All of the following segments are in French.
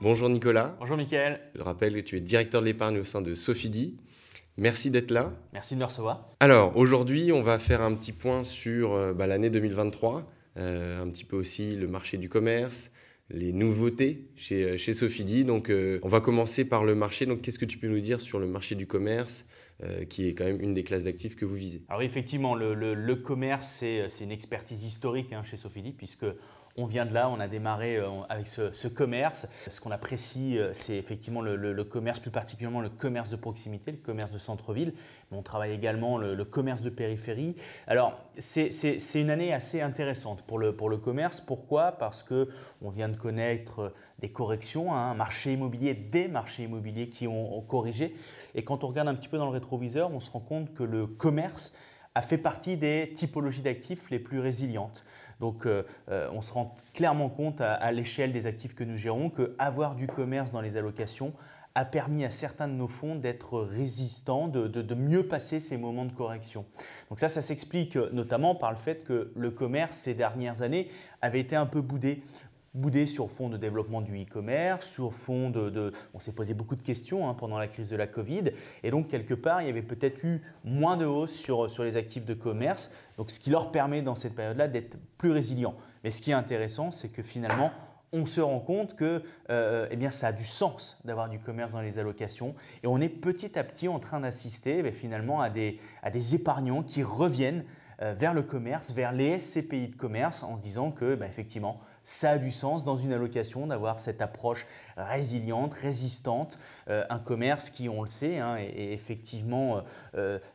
Bonjour Nicolas, Bonjour Mickaël, je rappelle que tu es directeur de l'épargne au sein de Sofidy. Merci d'être là. merci de me recevoir. Alors aujourd'hui, on va faire un petit point sur l'année 2023, un petit peu aussi le marché du commerce, les nouveautés chez Sofidy. Donc on va commencer par le marché. Donc qu'est-ce que tu peux nous dire sur le marché du commerce qui est quand même une des classes d'actifs que vous visez? Alors oui, effectivement, le commerce, c'est une expertise historique chez Sofidy puisque on vient de là, on a démarré avec ce commerce. Ce qu'on apprécie, c'est effectivement le commerce, plus particulièrement le commerce de proximité, le commerce de centre-ville. Mais on travaille également le commerce de périphérie. Alors, c'est une année assez intéressante pour le commerce. Pourquoi? Parce qu'on vient de connaître des corrections, un marché immobilier, des marchés immobiliers qui ont corrigé. Et quand on regarde un petit peu dans le rétroviseur, on se rend compte que le commerce a fait partie des typologies d'actifs les plus résilientes. Donc, on se rend clairement compte à l'échelle des actifs que nous gérons qu'avoir du commerce dans les allocations a permis à certains de nos fonds d'être résistants, de mieux passer ces moments de correction. Donc ça s'explique notamment par le fait que le commerce ces dernières années avait été un peu boudé sur fond de développement du e-commerce, sur fond on s'est posé beaucoup de questions pendant la crise de la Covid et donc quelque part il y avait peut-être eu moins de hausse sur les actifs de commerce, donc ce qui leur permet dans cette période-là d'être plus résilients. Mais ce qui est intéressant, c'est que finalement on se rend compte que ça a du sens d'avoir du commerce dans les allocations et on est petit à petit en train d'assister finalement à des épargnants qui reviennent vers le commerce, vers les SCPI de commerce en se disant que effectivement ça a du sens dans une allocation d'avoir cette approche résiliente, résistante, un commerce qui, on le sait, est effectivement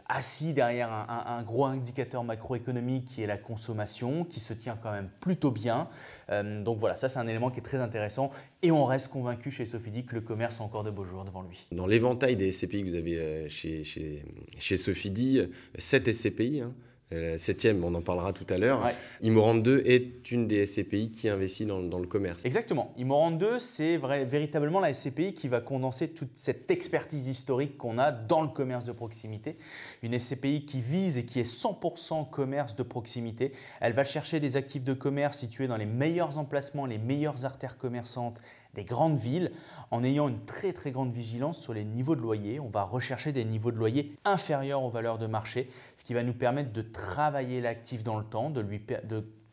assis derrière un gros indicateur macroéconomique qui est la consommation, qui se tient quand même plutôt bien. Donc voilà, ça c'est un élément qui est très intéressant et on reste convaincu chez Sofidy que le commerce a encore de beaux jours devant lui. Dans l'éventail des SCPI que vous avez chez Sofidy, 7 SCPI, la septième, on en parlera tout à l'heure. Ouais. Imorande 2 est une des SCPI qui investit dans le commerce. Exactement. Imorande 2, c'est véritablement la SCPI qui va condenser toute cette expertise historique qu'on a dans le commerce de proximité. Une SCPI qui vise et qui est 100% commerce de proximité. Elle va chercher des actifs de commerce situés dans les meilleurs emplacements, les meilleures artères commerçantes des grandes villes, en ayant une très très grande vigilance sur les niveaux de loyer. On va rechercher des niveaux de loyer inférieurs aux valeurs de marché, ce qui va nous permettre de travailler l'actif dans le temps, de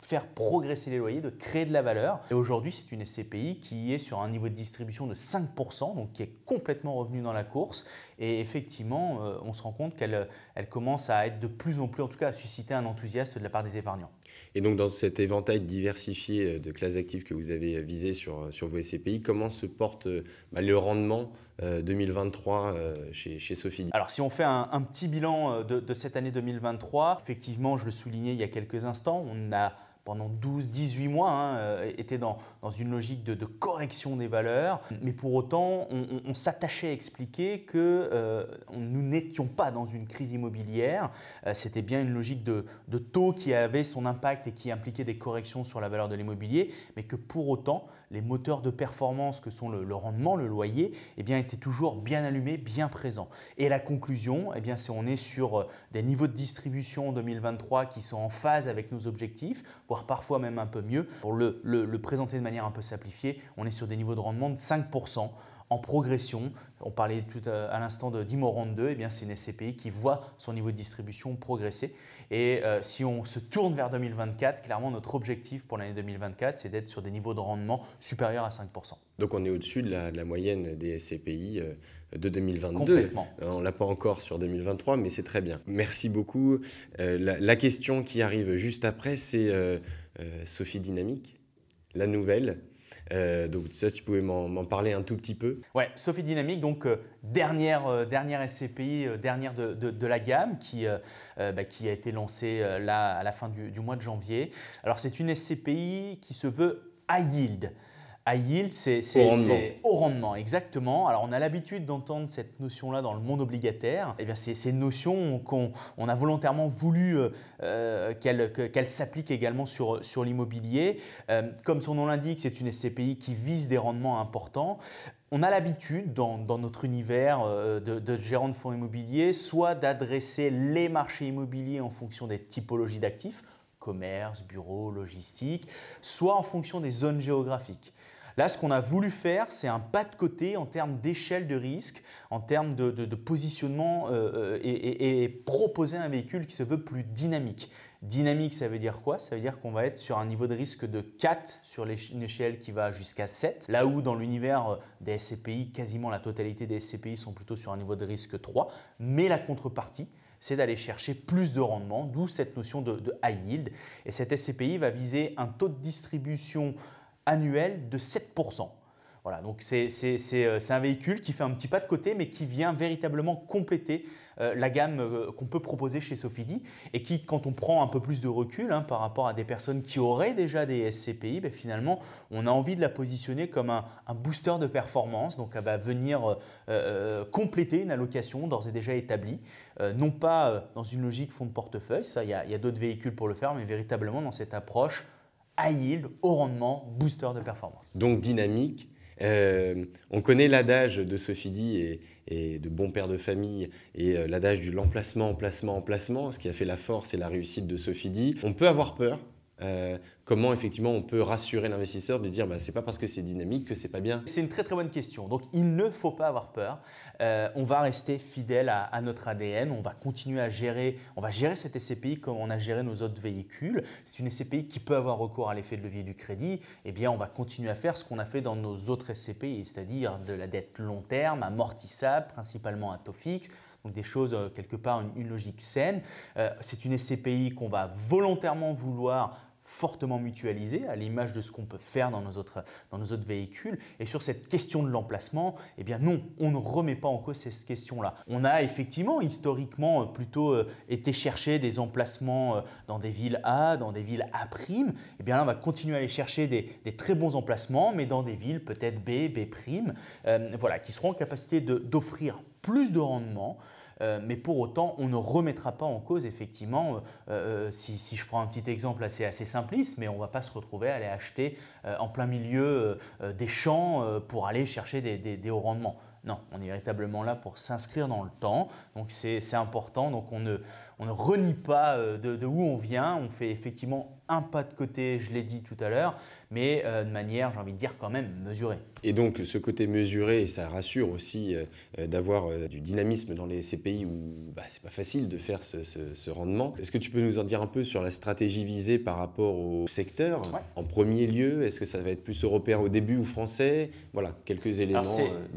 faire progresser les loyers, de créer de la valeur. Et aujourd'hui, c'est une SCPI qui est sur un niveau de distribution de 5%, donc qui est complètement revenue dans la course. Et effectivement, on se rend compte qu'elle commence à être de plus en plus, en tout cas à susciter un enthousiasme de la part des épargnants. Et donc dans cet éventail diversifié de classes d'actifs que vous avez visé sur vos SCPI, comment se porte le rendement 2023 chez Sofidy? Alors si on fait un petit bilan de cette année 2023, effectivement, je le soulignais il y a quelques instants, on a pendant 12-18 mois été dans une logique de correction des valeurs. Mais pour autant, on s'attachait à expliquer que nous n'étions pas dans une crise immobilière. C'était bien une logique de taux qui avait son impact et qui impliquait des corrections sur la valeur de l'immobilier, mais que pour autant, les moteurs de performance que sont le rendement, le loyer, étaient toujours bien allumés, bien présents. Et la conclusion, c'est on est sur des niveaux de distribution en 2023 qui sont en phase avec nos objectifs, voire parfois même un peu mieux. Pour le présenter de manière un peu simplifiée, on est sur des niveaux de rendement de 5% en progression. On parlait tout à l'instant d'Imorande 2, c'est une SCPI qui voit son niveau de distribution progresser. Et si on se tourne vers 2024, clairement notre objectif pour l'année 2024, c'est d'être sur des niveaux de rendement supérieurs à 5%. Donc on est au-dessus de la moyenne des SCPI de 2022. Complètement. On ne l'a pas encore sur 2023, mais c'est très bien. Merci beaucoup. La question qui arrive juste après, c'est Sophie Dynamique, la nouvelle. Donc ça, tu pouvais m'en parler un tout petit peu. Ouais, Sophie Dynamique, donc dernière SCPI, dernière de la gamme qui a été lancée là à la fin du mois de janvier. Alors c'est une SCPI qui se veut high yield. High yield, c'est au rendement, exactement. Alors, on a l'habitude d'entendre cette notion-là dans le monde obligataire. C'est une notion qu'on a volontairement voulu qu'elle s'applique également sur l'immobilier. Comme son nom l'indique, c'est une SCPI qui vise des rendements importants. On a l'habitude dans notre univers de gérants de fonds immobiliers soit d'adresser les marchés immobiliers en fonction des typologies d'actifs, commerce, bureau, logistique, soit en fonction des zones géographiques. Là, ce qu'on a voulu faire, c'est un pas de côté en termes d'échelle de risque, en termes de positionnement et proposer un véhicule qui se veut plus dynamique. Dynamique, ça veut dire quoi? Ça veut dire qu'on va être sur un niveau de risque de 4 sur une échelle qui va jusqu'à 7. Là où dans l'univers des SCPI, quasiment la totalité des SCPI sont plutôt sur un niveau de risque 3. Mais la contrepartie, c'est d'aller chercher plus de rendement, d'où cette notion de high yield. Et cette SCPI va viser un taux de distribution annuel de 7%. Voilà, donc c'est un véhicule qui fait un petit pas de côté, mais qui vient véritablement compléter la gamme qu'on peut proposer chez Sofidy et qui, quand on prend un peu plus de recul par rapport à des personnes qui auraient déjà des SCPI, finalement, on a envie de la positionner comme un booster de performance, donc elle va venir compléter une allocation d'ores et déjà établie, non pas dans une logique fonds de portefeuille, ça, il y a d'autres véhicules pour le faire, mais véritablement dans cette approche high yield, haut rendement, booster de performance. Donc dynamique. On connaît l'adage de Sofidy et de bons pères de famille et l'adage du l'emplacement, emplacement, emplacement, ce qui a fait la force et la réussite de Sofidy. On peut avoir peur. Comment effectivement on peut rassurer l'investisseur de dire c'est pas parce que c'est dynamique que c'est pas bien? C'est une très très bonne question. Donc il ne faut pas avoir peur. On va rester fidèle à notre ADN. On va continuer à gérer. On va gérer cette SCPI comme on a géré nos autres véhicules. C'est une SCPI qui peut avoir recours à l'effet de levier du crédit. Eh bien, on va continuer à faire ce qu'on a fait dans nos autres SCPI, c'est-à-dire de la dette long terme, amortissable, principalement à taux fixe. Donc des choses, quelque part, une logique saine. C'est une SCPI qu'on va volontairement vouloir fortement mutualisé, à l'image de ce qu'on peut faire dans nos autres véhicules. Et sur cette question de l'emplacement, eh bien non, on ne remet pas en cause cette question-là. On a effectivement, historiquement, plutôt été chercher des emplacements dans des villes A, dans des villes A'. Eh bien là, on va continuer à aller chercher des très bons emplacements, mais dans des villes peut-être B, B', voilà, qui seront en capacité d'offrir plus de rendement. Mais pour autant, on ne remettra pas en cause, effectivement, si je prends un petit exemple assez simpliste, mais on ne va pas se retrouver à aller acheter en plein milieu des champs pour aller chercher des hauts rendements. Non, on est véritablement là pour s'inscrire dans le temps, donc c'est important. Donc on ne renie pas de où on vient, on fait effectivement un pas de côté, je l'ai dit tout à l'heure, mais de manière, j'ai envie de dire, quand même mesurée. Et donc ce côté mesuré, ça rassure aussi d'avoir du dynamisme dans les SCPI où c'est pas facile de faire ce rendement. Est-ce que tu peux nous en dire un peu sur la stratégie visée par rapport au secteur? Ouais. En premier lieu, est-ce que ça va être plus européen au début ou français? Voilà, quelques éléments.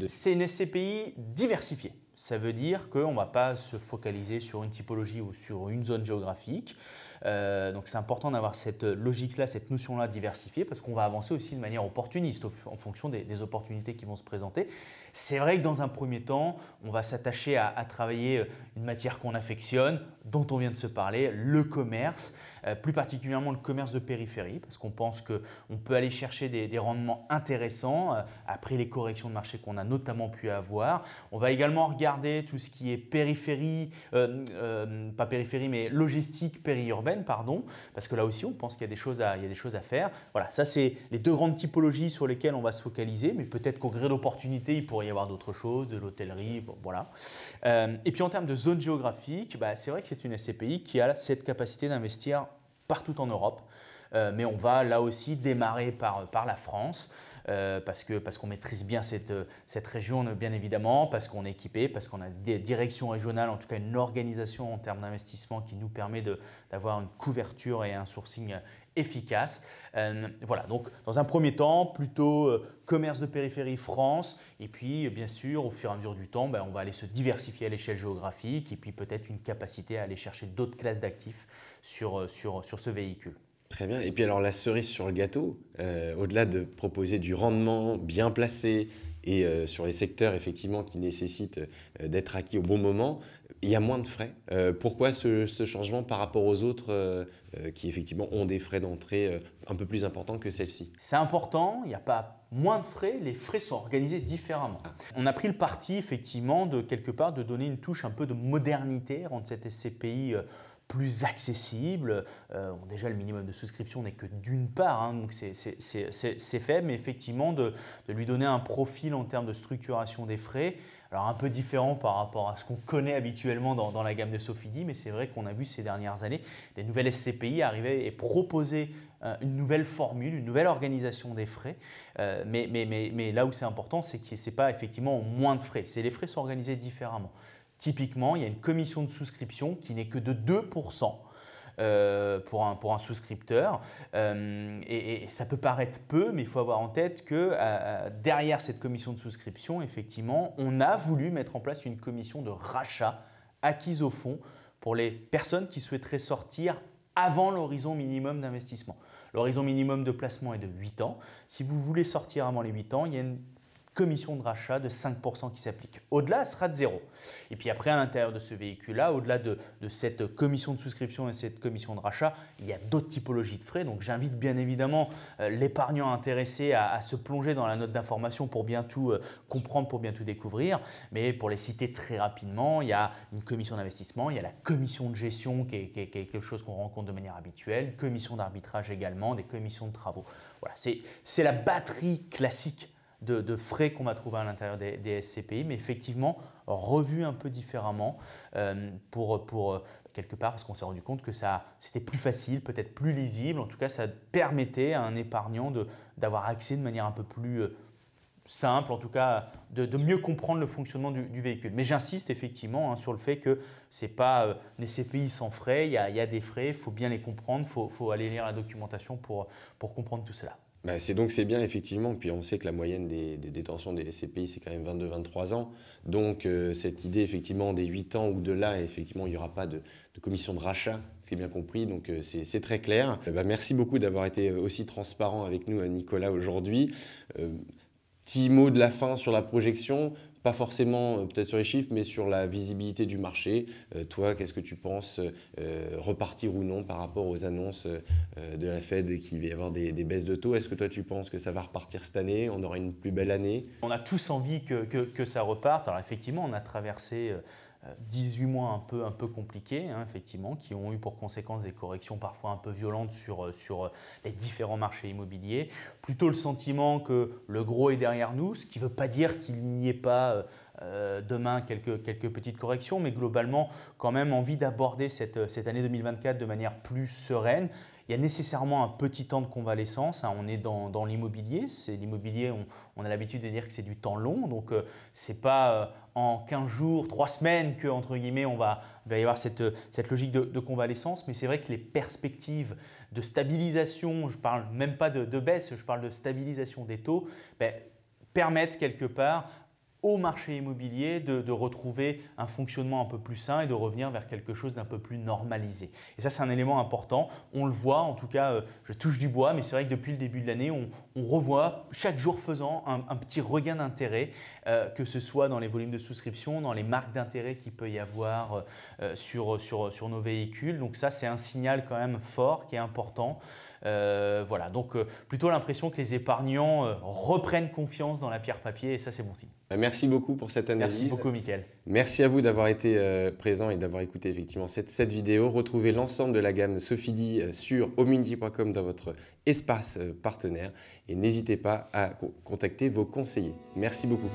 C'est une SCPI diversifiée. Ça veut dire qu'on ne va pas se focaliser sur une typologie ou sur une zone géographique. Donc c'est important d'avoir cette logique-là, cette notion-là diversifiée parce qu'on va avancer aussi de manière opportuniste en fonction des opportunités qui vont se présenter. C'est vrai que dans un premier temps, on va s'attacher à travailler une matière qu'on affectionne, dont on vient de se parler, le commerce, plus particulièrement le commerce de périphérie parce qu'on pense qu'on peut aller chercher des rendements intéressants après les corrections de marché qu'on a notamment pu avoir. On va également regarder tout ce qui est périphérie, pas périphérie mais logistique périurbaine, parce que là aussi on pense qu'il y a des choses à faire. Voilà, ça c'est les deux grandes typologies sur lesquelles on va se focaliser, mais peut-être qu'au gré d'opportunités, il pourrait y avoir d'autres choses, de l'hôtellerie, voilà. Et puis en termes de zone géographique, c'est vrai que c'est une SCPI qui a cette capacité d'investir partout en Europe. Mais on va là aussi démarrer par la France parce qu'on maîtrise bien cette région bien évidemment, parce qu'on est équipé, parce qu'on a des directions régionales, en tout cas une organisation en termes d'investissement qui nous permet d'avoir une couverture et un sourcing efficace. Voilà, donc dans un premier temps, plutôt commerce de périphérie France et puis bien sûr au fur et à mesure du temps, on va aller se diversifier à l'échelle géographique et puis peut-être une capacité à aller chercher d'autres classes d'actifs sur ce véhicule. Très bien. Et puis alors la cerise sur le gâteau, au-delà de proposer du rendement bien placé et sur les secteurs effectivement qui nécessitent d'être acquis au bon moment, il y a moins de frais. Pourquoi ce changement par rapport aux autres qui effectivement ont des frais d'entrée un peu plus importants que celle-ci? C'est important, il n'y a pas moins de frais, les frais sont organisés différemment. On a pris le parti effectivement de quelque part de donner une touche un peu de modernité, rendre cette SCPI plus accessible. Déjà, le minimum de souscription n'est que d'une part, donc c'est faible, mais effectivement de lui donner un profil en termes de structuration des frais. Alors un peu différent par rapport à ce qu'on connaît habituellement dans la gamme de Sofidy, mais c'est vrai qu'on a vu ces dernières années des nouvelles SCPI arriver et proposer une nouvelle formule, une nouvelle organisation des frais. Mais là où c'est important, c'est que ce n'est pas effectivement moins de frais. Les frais sont organisés différemment. Typiquement, il y a une commission de souscription qui n'est que de 2%. Pour un souscripteur. Et ça peut paraître peu, mais il faut avoir en tête que derrière cette commission de souscription, effectivement, on a voulu mettre en place une commission de rachat acquise au fond pour les personnes qui souhaiteraient sortir avant l'horizon minimum d'investissement. L'horizon minimum de placement est de 8 ans. Si vous voulez sortir avant les 8 ans, il y a une commission de rachat de 5% qui s'applique. Au-delà, elle sera de 0. Et puis après, à l'intérieur de ce véhicule-là, au-delà de cette commission de souscription et cette commission de rachat, il y a d'autres typologies de frais. Donc j'invite bien évidemment l'épargnant intéressé à se plonger dans la note d'information pour bien tout comprendre, pour bien tout découvrir. Mais pour les citer très rapidement, il y a une commission d'investissement, il y a la commission de gestion qui est quelque chose qu'on rencontre de manière habituelle, commission d'arbitrage également, des commissions de travaux. Voilà, c'est la batterie classique de frais qu'on va trouver à l'intérieur des SCPI, mais effectivement revus un peu différemment pour quelque part parce qu'on s'est rendu compte que c'était plus facile, peut-être plus lisible. En tout cas, ça permettait à un épargnant d'avoir accès de manière un peu plus simple, en tout cas de mieux comprendre le fonctionnement du véhicule. Mais j'insiste effectivement sur le fait que ce n'est pas les CPI sans frais, il y a des frais, il faut bien les comprendre, il faut aller lire la documentation pour comprendre tout cela. C'est bien effectivement, puis on sait que la moyenne des détentions des SCPI c'est quand même 22-23 ans, donc cette idée effectivement des 8 ans ou de là, effectivement il n'y aura pas de commission de rachat, ce qui est bien compris, donc c'est très clair. Merci beaucoup d'avoir été aussi transparent avec nous Nicolas aujourd'hui. Petit mot de la fin sur la projection, pas forcément peut-être sur les chiffres, mais sur la visibilité du marché. Toi, qu'est-ce que tu penses repartir ou non par rapport aux annonces de la Fed et qu'il va y avoir des baisses de taux? Est-ce que toi, tu penses que ça va repartir cette année? On aura une plus belle année? On a tous envie que ça reparte. Alors effectivement, on a traversé 18 mois un peu compliqués, effectivement, qui ont eu pour conséquence des corrections parfois un peu violentes sur les différents marchés immobiliers. Plutôt le sentiment que le gros est derrière nous, ce qui ne veut pas dire qu'il n'y ait pas demain quelques petites corrections, mais globalement quand même envie d'aborder cette année 2024 de manière plus sereine. Il y a nécessairement un petit temps de convalescence. On est dans l'immobilier. L'immobilier, on a l'habitude de dire que c'est du temps long. Donc, ce n'est pas en 15 jours, 3 semaines que, entre guillemets, il va y avoir cette logique de convalescence. Mais c'est vrai que les perspectives de stabilisation, je ne parle même pas de baisse, je parle de stabilisation des taux, permettent quelque part au marché immobilier de retrouver un fonctionnement un peu plus sain et de revenir vers quelque chose d'un peu plus normalisé. Et ça, c'est un élément important. On le voit, en tout cas, je touche du bois, mais c'est vrai que depuis le début de l'année, on revoit chaque jour faisant un petit regain d'intérêt, que ce soit dans les volumes de souscription, dans les marques d'intérêt qu'il peut y avoir sur nos véhicules. Donc ça, c'est un signal quand même fort qui est important. Voilà, donc plutôt l'impression que les épargnants reprennent confiance dans la pierre papier et ça, c'est bon signe. Merci beaucoup pour cette analyse. Merci beaucoup, Mickaël. Merci à vous d'avoir été présent et d'avoir écouté effectivement cette vidéo. Retrouvez l'ensemble de la gamme Sofidy sur homunity.com dans votre espace partenaire et n'hésitez pas à contacter vos conseillers. Merci beaucoup.